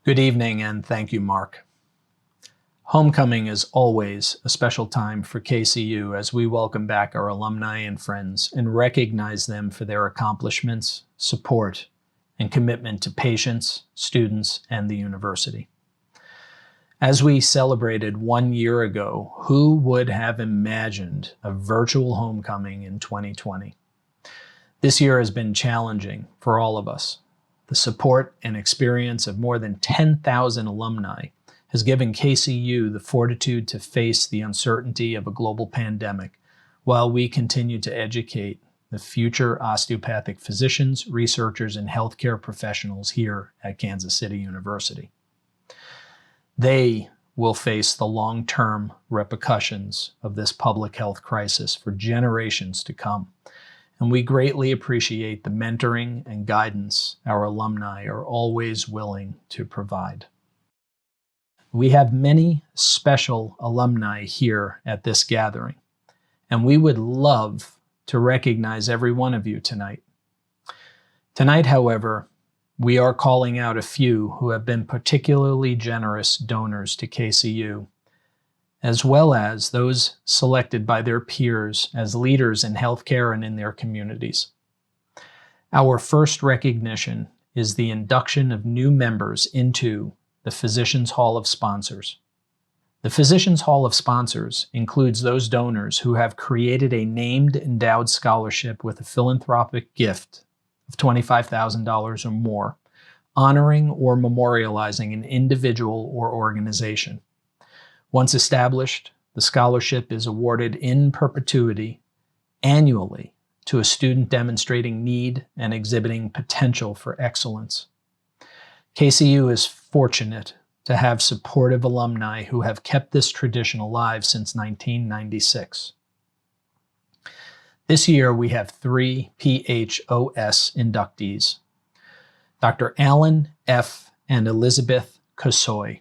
Good evening, and thank you, Mark. Homecoming is always a special time for KCU as we welcome back our alumni and friends and recognize them for their accomplishments, support, and commitment to patients, students, and the university. As we celebrated 1 year ago, who would have imagined a virtual homecoming in 2020? This year has been challenging for all of us. The support and experience of more than 10,000 alumni has given KCU the fortitude to face the uncertainty of a global pandemic while we continue to educate the future osteopathic physicians, researchers, and healthcare professionals here at Kansas City University. They will face the long-term repercussions of this public health crisis for generations to come. And we greatly appreciate the mentoring and guidance our alumni are always willing to provide. We have many special alumni here at this gathering, and we would love to recognize every one of you tonight. Tonight, however, we are calling out a few who have been particularly generous donors to KCU, as well as those selected by their peers as leaders in healthcare and in their communities. Our first recognition is the induction of new members into the Physicians Hall of Sponsors. The Physicians Hall of Sponsors includes those donors who have created a named endowed scholarship with a philanthropic gift of $25,000 or more, honoring or memorializing an individual or organization. Once established, the scholarship is awarded in perpetuity annually to a student demonstrating need and exhibiting potential for excellence. KCU is fortunate to have supportive alumni who have kept this tradition alive since 1996. This year, we have 3 PHOS inductees: Dr. Alan F. and Elizabeth Kasoy.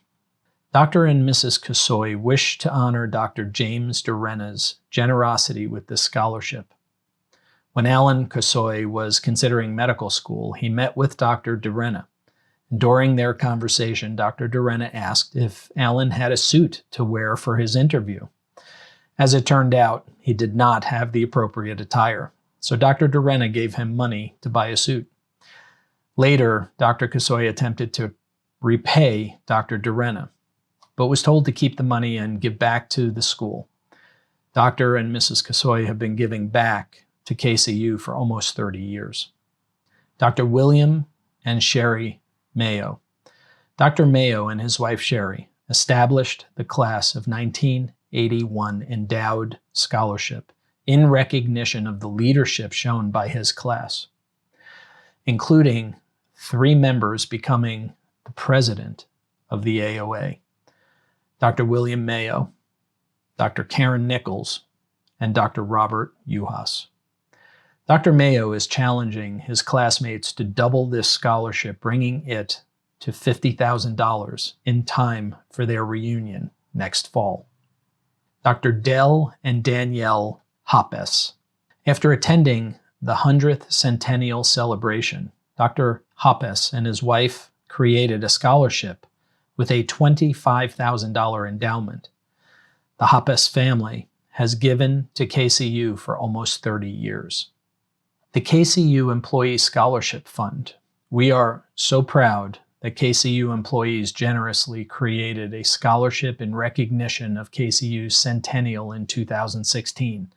Dr. and Mrs. Kasoy wish to honor Dr. James Durena's generosity with this scholarship. When Alan Kasoy was considering medical school, he met with Dr. Durena. During their conversation, Dr. Durena asked if Alan had a suit to wear for his interview. As it turned out, he did not have the appropriate attire, so Dr. Durena gave him money to buy a suit. Later, Dr. Kasoy attempted to repay Dr. Durena, but was told to keep the money and give back to the school. Dr. and Mrs. Kasoy have been giving back to KCU for almost 30 years. Dr. William and Sherry Mayo. Dr. Mayo and his wife Sherry established the class of 1981 endowed scholarship in recognition of the leadership shown by his class, including 3 members becoming the president of the AOA. Dr. William Mayo, Dr. Karen Nichols, and Dr. Robert Uhas. Dr. Mayo is challenging his classmates to double this scholarship, bringing it to $50,000 in time for their reunion next fall. Dr. Del and Danielle Hoppes. After attending the 100th centennial celebration, Dr. Hoppes and his wife created a scholarship with a $25,000 endowment. The Hoppes family has given to KCU for almost 30 years. The KCU Employee Scholarship Fund. We are so proud that KCU employees generously created a scholarship in recognition of KCU's centennial in 2016.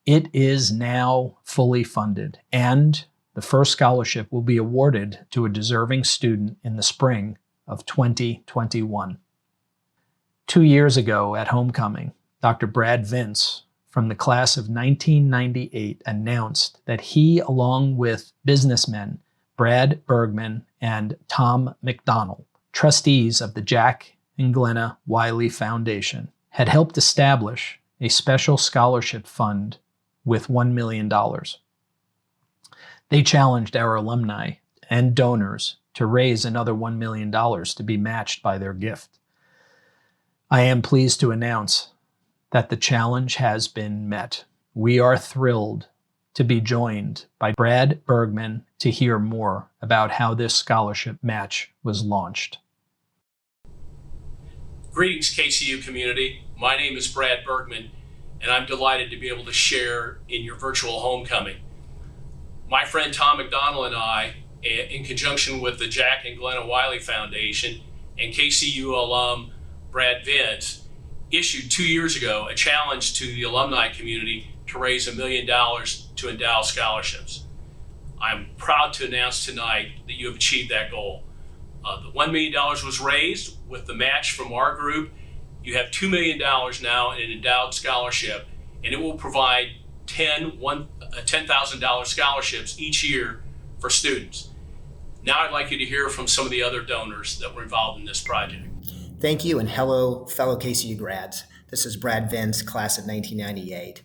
It is now fully funded, and the first scholarship will be awarded to a deserving student in the spring of 2021. 2 years ago at homecoming, Dr. Brad Vince from the class of 1998 announced that he, along with businessmen Brad Bergman and Tom McDonald, trustees of the Jack and Glenna Wiley Foundation, had helped establish a special scholarship fund with $1 million. They challenged our alumni and donors to raise another $1 million to be matched by their gift. I am pleased to announce that the challenge has been met. We are thrilled to be joined by Brad Bergman to hear more about how this scholarship match was launched. Greetings, KCU community. My name is Brad Bergman, and I'm delighted to be able to share in your virtual homecoming. My friend Tom McDonald and I, in conjunction with the Jack and Glenna Wiley Foundation and KCU alum Brad Vince, issued 2 years ago a challenge to the alumni community to raise $1 million to endow scholarships. I'm proud to announce tonight that you have achieved that goal. The $1 million was raised with the match from our group. You have $2 million now in an endowed scholarship, and it will provide $10,000 scholarships each year for students. Now I'd like you to hear from some of the other donors that were involved in this project. Thank you, and hello, fellow KCU grads. This is Brad Vince, class of 1998.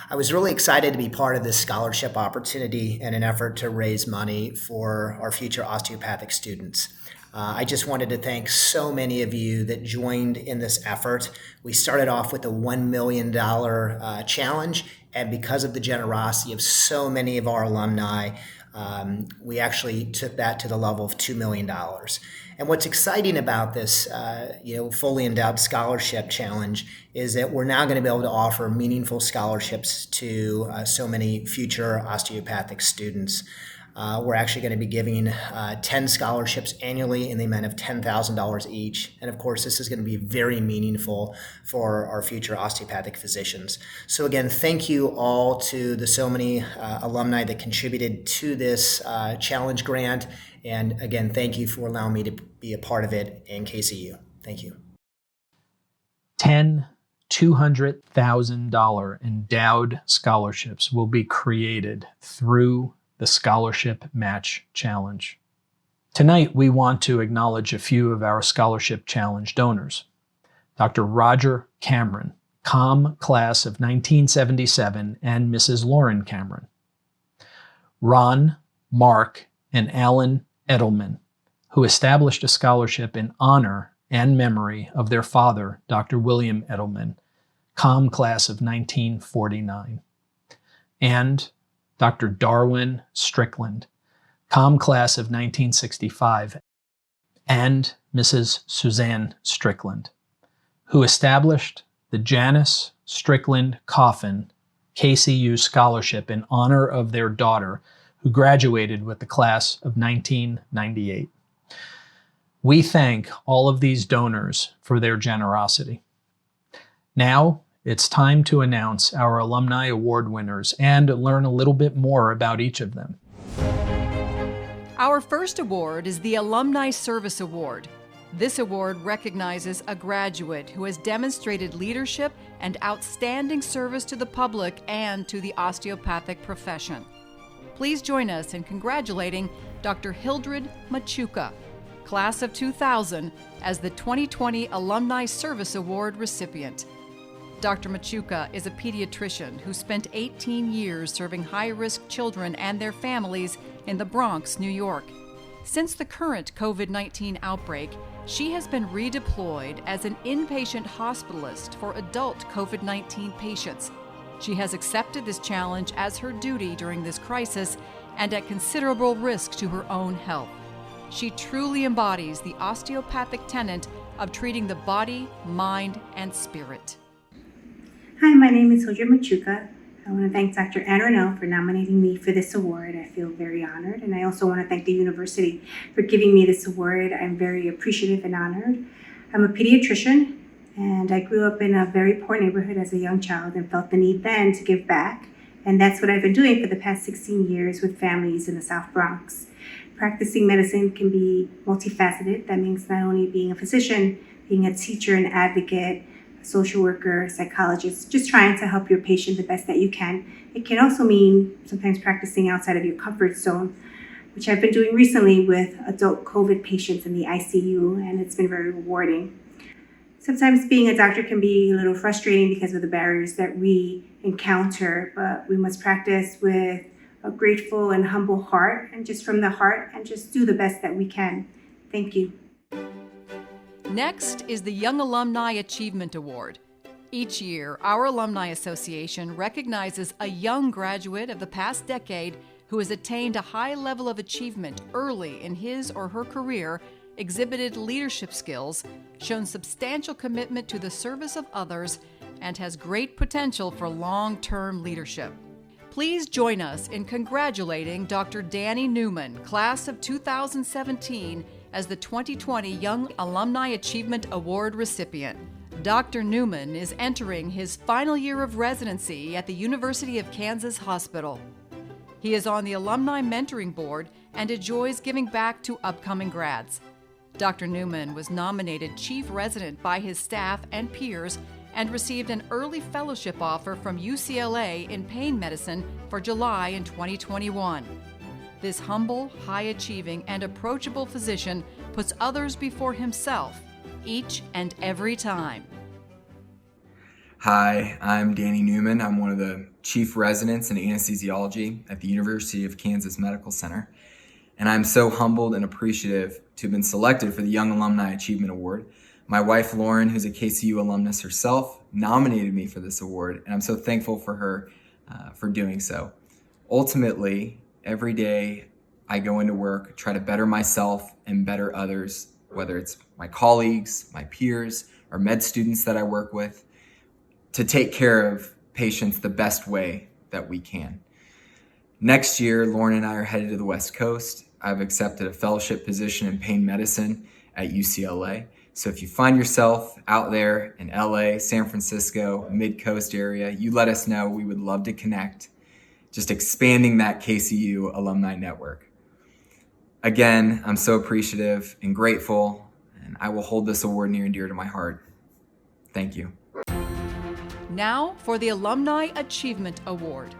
I was really excited to be part of this scholarship opportunity in an effort to raise money for our future osteopathic students. I just wanted to thank so many of you that joined in this effort. We started off with a $1 million challenge, and because of the generosity of so many of our alumni, we actually took that to the level of $2 million. And what's exciting about this fully endowed scholarship challenge is that we're now going to be able to offer meaningful scholarships to so many future osteopathic students. We're actually going to be giving 10 scholarships annually in the amount of $10,000 each. And of course, this is going to be very meaningful for our future osteopathic physicians. So again, thank you all to the so many alumni that contributed to this challenge grant. And again, thank you for allowing me to be a part of it in KCU. Thank you. 10 $200,000 endowed scholarships will be created through the Scholarship Match Challenge. Tonight, we want to acknowledge a few of our Scholarship Challenge donors. Dr. Roger Cameron, COM class of 1977, and Mrs. Lauren Cameron. Ron, Mark, and Alan Edelman, who established a scholarship in honor and memory of their father, Dr. William Edelman, COM class of 1949. And Dr. Darwin Strickland, COM class of 1965, and Mrs. Suzanne Strickland, who established the Janice Strickland Coffin KCU Scholarship in honor of their daughter, who graduated with the class of 1998. We thank all of these donors for their generosity. Now, it's time to announce our Alumni Award winners and learn a little bit more about each of them. Our first award is the Alumni Service Award. This award recognizes a graduate who has demonstrated leadership and outstanding service to the public and to the osteopathic profession. Please join us in congratulating Dr. Hildred Machuca, class of 2000, as the 2020 Alumni Service Award recipient. Dr. Machuca is a pediatrician who spent 18 years serving high-risk children and their families in the Bronx, New York. Since the current COVID-19 outbreak, she has been redeployed as an inpatient hospitalist for adult COVID-19 patients. She has accepted this challenge as her duty during this crisis and at considerable risk to her own health. She truly embodies the osteopathic tenet of treating the body, mind, and spirit. Hi, my name is Hildred Machuca. I want to thank Dr. Ann Rennell for nominating me for this award. I feel very honored, and I also want to thank the university for giving me this award. I'm very appreciative and honored. I'm a pediatrician, and I grew up in a very poor neighborhood as a young child and felt the need then to give back. And that's what I've been doing for the past 16 years with families in the South Bronx. Practicing medicine can be multifaceted. That means not only being a physician, being a teacher, an advocate, social worker, psychologist, just trying to help your patient the best that you can. It can also mean sometimes practicing outside of your comfort zone, which I've been doing recently with adult COVID patients in the ICU, and it's been very rewarding. Sometimes being a doctor can be a little frustrating because of the barriers that we encounter, but we must practice with a grateful and humble heart, and just from the heart, and just do the best that we can. Thank you. Next is the Young Alumni Achievement Award. Each year, our Alumni Association recognizes a young graduate of the past decade who has attained a high level of achievement early in his or her career exhibited leadership skills, shown substantial commitment to the service of others, and has great potential for long-term leadership. Please join us in congratulating Dr. Danny Newman, class of 2017, as the 2020 Young Alumni Achievement Award recipient. Dr. Newman is entering his final year of residency at the University of Kansas Hospital. He is on the Alumni Mentoring Board and enjoys giving back to upcoming grads. Dr. Newman was nominated Chief Resident by his staff and peers and received an early fellowship offer from UCLA in pain medicine for July in 2021. This humble, high-achieving, and approachable physician puts others before himself each and every time. Hi, I'm Danny Newman. I'm one of the chief residents in anesthesiology at the University of Kansas Medical Center. And I'm so humbled and appreciative to have been selected for the Young Alumni Achievement Award. My wife, Lauren, who's a KCU alumnus herself, nominated me for this award, and I'm so thankful for her for doing so. Ultimately, every day I go into work, try to better myself and better others, whether it's my colleagues, my peers, or med students that I work with, to take care of patients the best way that we can. Next year, Lauren and I are headed to the West Coast. I've accepted a fellowship position in pain medicine at UCLA. So if you find yourself out there in LA, San Francisco, Mid-Coast area, you let us know. We would love to connect, just expanding that KCU alumni network. Again, I'm so appreciative and grateful, and I will hold this award near and dear to my heart. Thank you. Now for the Alumni Achievement Award.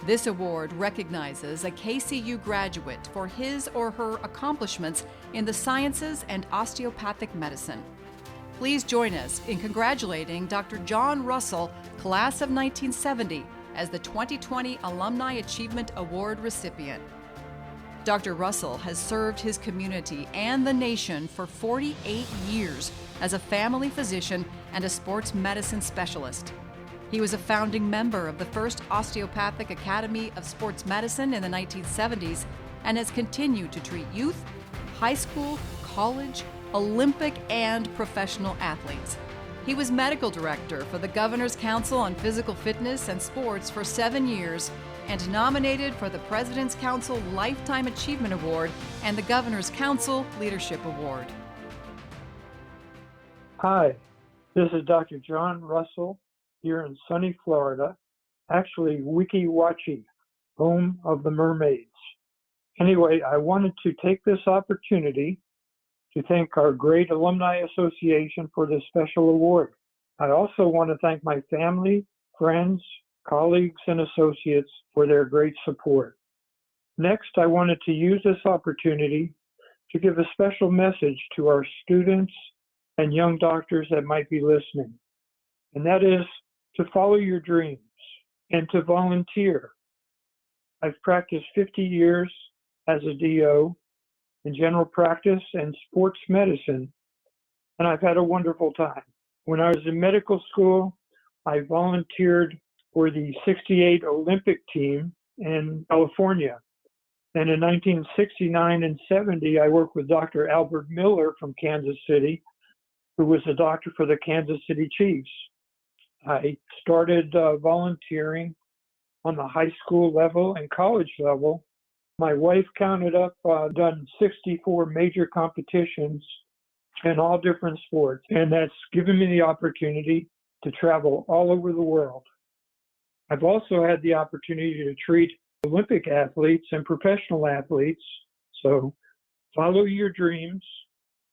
This award recognizes a KCU graduate for his or her accomplishments in the sciences and osteopathic medicine. Please join us in congratulating Dr. John Russell, class of 1970, as the 2020 Alumni Achievement Award recipient. Dr. Russell has served his community and the nation for 48 years as a family physician and a sports medicine specialist. He was a founding member of the first Osteopathic Academy of Sports Medicine in the 1970s and has continued to treat youth, high school, college, Olympic, and professional athletes. He was medical director for the Governor's Council on Physical Fitness and Sports for 7 years and nominated for the President's Council Lifetime Achievement Award and the Governor's Council Leadership Award. Hi, this is Dr. John Russell here in sunny Florida, actually Weeki Wachee, home of the mermaids. Anyway, I wanted to take this opportunity to thank our great Alumni Association for this special award. I also want to thank my family, friends, colleagues, and associates for their great support. Next, I wanted to use this opportunity to give a special message to our students and young doctors that might be listening, and that is to follow your dreams and to volunteer. I've practiced 50 years as a DO in general practice and sports medicine, and I've had a wonderful time. When I was in medical school, I volunteered for the '68 Olympic team in California. And in 1969 and '70, I worked with Dr. Albert Miller from Kansas City, who was a doctor for the Kansas City Chiefs. I started volunteering on the high school level and college level. My wife counted up, done 64 major competitions in all different sports, and that's given me the opportunity to travel all over the world. I've also had the opportunity to treat Olympic athletes and professional athletes, so follow your dreams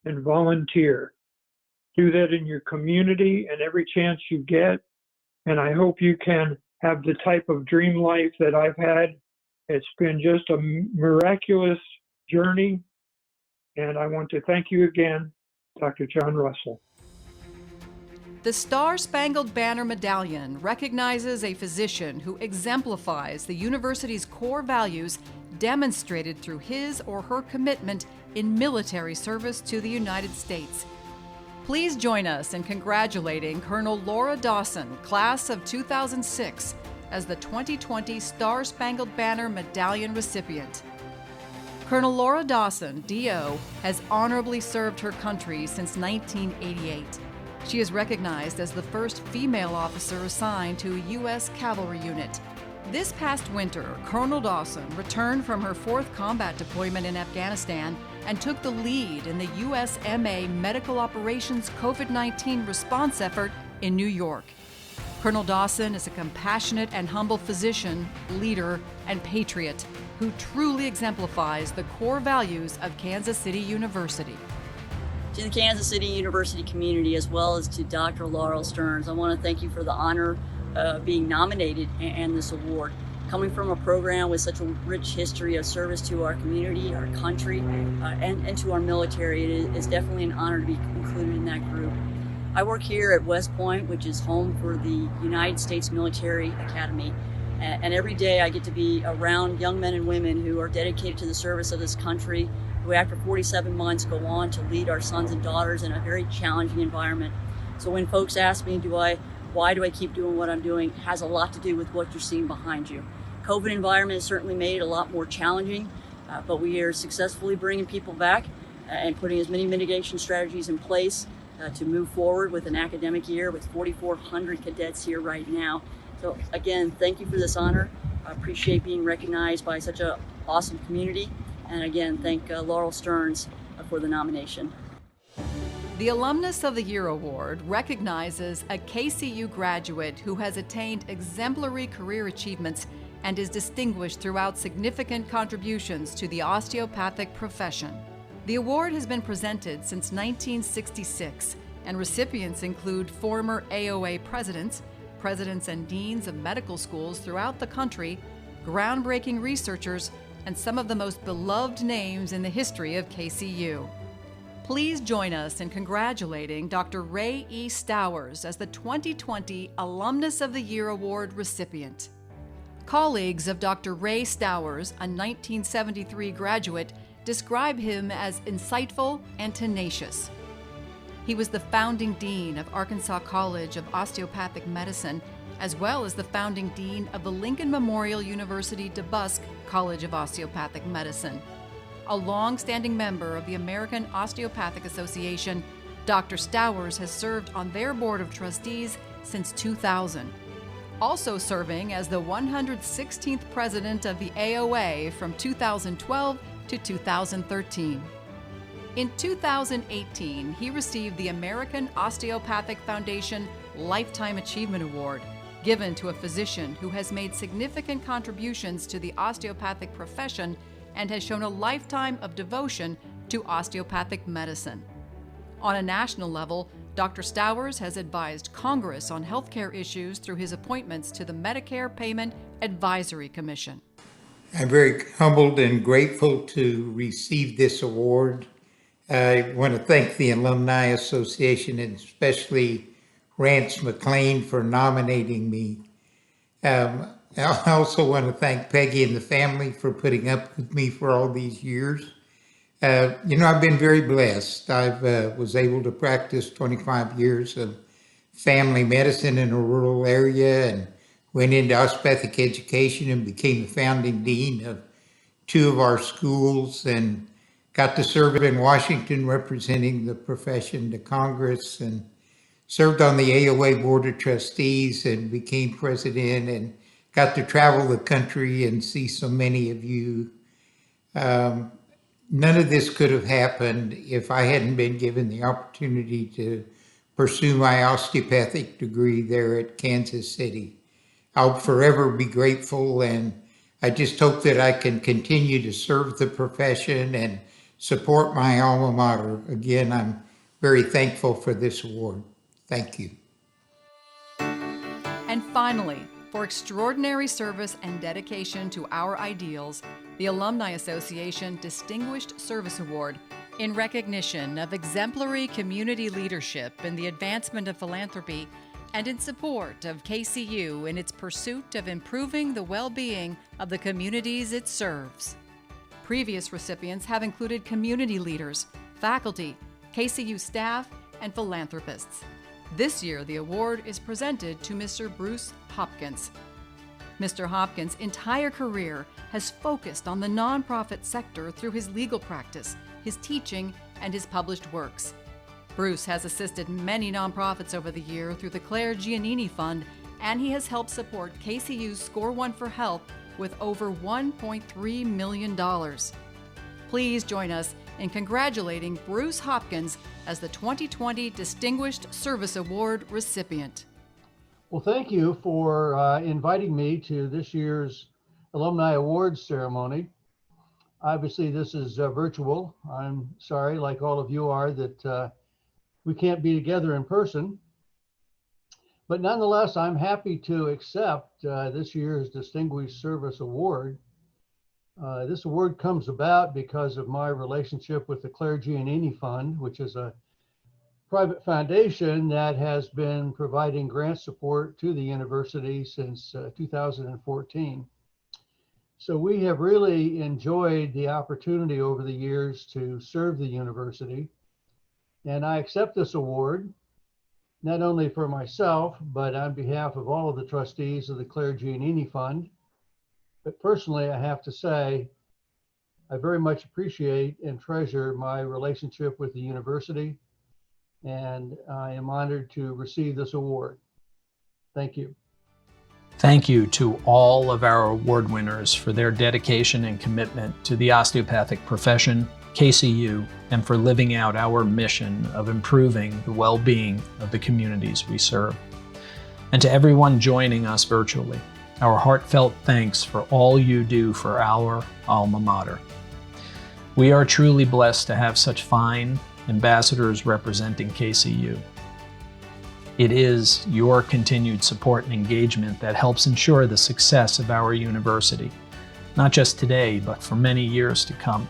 and volunteer. Do that in your community and every chance you get, and I hope you can have the type of dream life that I've had. It's been just a miraculous journey, and I want to thank you again, Dr. John Russell. The STAR-SPANGLED Banner Medallion recognizes a physician who exemplifies the university's core values demonstrated through his or her commitment in military service to the United States. Please join us in congratulating Colonel Laura Dawson, class of 2006, as the 2020 STAR-SPANGLED Banner Medallion recipient. Colonel Laura Dawson, DO, has honorably served her country since 1988. She is recognized as the first female officer assigned to a U.S. cavalry unit. This past winter, Colonel Dawson returned from her 4th combat deployment in Afghanistan and took the lead in the USMA Medical Operations COVID-19 response effort in New York. Colonel Dawson is a compassionate and humble physician, leader, and patriot who truly exemplifies the core values of Kansas City University. To the Kansas City University community, as well as to Dr. Laurel Stearns, I want to thank you for the honor of being nominated and this award. Coming from a program with such a rich history of service to our community, our country, and to our military, it is definitely an honor to be included in that group. I work here at West Point, which is home for the United States Military Academy. And every day I get to be around young men and women who are dedicated to the service of this country, who after 47 months go on to lead our sons and daughters in a very challenging environment. So when folks ask me, why do I keep doing what I'm doing, it has a lot to do with what you're seeing behind you. COVID environment has certainly made it a lot more challenging, but we are successfully bringing people back and putting as many mitigation strategies in place to move forward with an academic year with 4,400 cadets here right now. So again, thank you for this honor. I appreciate being recognized by such an awesome community. And again, thank Laurel Stearns for the nomination. The Alumnus of the Year Award recognizes a KCU graduate who has attained exemplary career achievements and is distinguished throughout significant contributions to the osteopathic profession. The award has been presented since 1966, and recipients include former AOA presidents and deans of medical schools throughout the country, groundbreaking researchers, and some of the most beloved names in the history of KCU. Please join us in congratulating Dr. Ray E. Stowers as the 2020 Alumnus of the Year Award recipient. Colleagues of Dr. Ray Stowers, a 1973 graduate, describe him as insightful and tenacious. He was the founding dean of Arkansas College of Osteopathic Medicine, as well as the founding dean of the Lincoln Memorial University DeBusk College of Osteopathic Medicine. A long-standing member of the American Osteopathic Association, Dr. Stowers has served on their board of trustees since 2000. Also serving as the 116th president of the AOA from 2012 to 2013. In 2018, he received the American Osteopathic Foundation Lifetime Achievement Award, given to a physician who has made significant contributions to the osteopathic profession and has shown a lifetime of devotion to osteopathic medicine. On a national level, Dr. Stowers has advised Congress on healthcare issues through his appointments to the Medicare Payment Advisory Commission. I'm very humbled and grateful to receive this award. I want to thank the Alumni Association and especially Rance McLean for nominating me. I also want to thank Peggy and the family for putting up with me for all these years. I've been very blessed. I was able to practice 25 years of family medicine in a rural area and went into osteopathic education and became the founding dean of 2 of our schools and got to serve in Washington representing the profession to Congress and served on the AOA Board of Trustees and became president and got to travel the country and see so many of you. None of this could have happened if I hadn't been given the opportunity to pursue my osteopathic degree there at Kansas City. I'll forever be grateful, and I just hope that I can continue to serve the profession and support my alma mater. Again, I'm very thankful for this award. Thank you. And finally, for extraordinary service and dedication to our ideals, the Alumni Association Distinguished Service Award in recognition of exemplary community leadership in the advancement of philanthropy and in support of KCU in its pursuit of improving the well-being of the communities it serves. Previous recipients have included community leaders, faculty, KCU staff, and philanthropists. This year, the award is presented to Mr. Bruce Hopkins. Mr. Hopkins' entire career has focused on the nonprofit sector through his legal practice, his teaching, and his published works. Bruce has assisted many nonprofits over the year through the Claire Giannini Fund, and he has helped support KCU's Score One for Health with over $1.3 million. Please join us in congratulating Bruce Hopkins as the 2020 Distinguished Service Award recipient. Well, thank you for inviting me to this year's Alumni Awards ceremony. Obviously, this is virtual. I'm sorry, like all of you are, that we can't be together in person. But nonetheless, I'm happy to accept this year's Distinguished Service Award. This award comes about because of my relationship with the Claire Giannini Fund, which is a private foundation that has been providing grant support to the university since 2014. So we have really enjoyed the opportunity over the years to serve the university. And I accept this award, not only for myself, but on behalf of all of the trustees of the Claire Giannini Fund. But personally, I have to say, I very much appreciate and treasure my relationship with the university, and I am honored to receive this award. Thank you. Thank you to all of our award winners for their dedication and commitment to the osteopathic profession, KCU, and for living out our mission of improving the well-being of the communities we serve. And to everyone joining us virtually, our heartfelt thanks for all you do for our alma mater. We are truly blessed to have such fine ambassadors representing KCU. It is your continued support and engagement that helps ensure the success of our university, not just today, but for many years to come.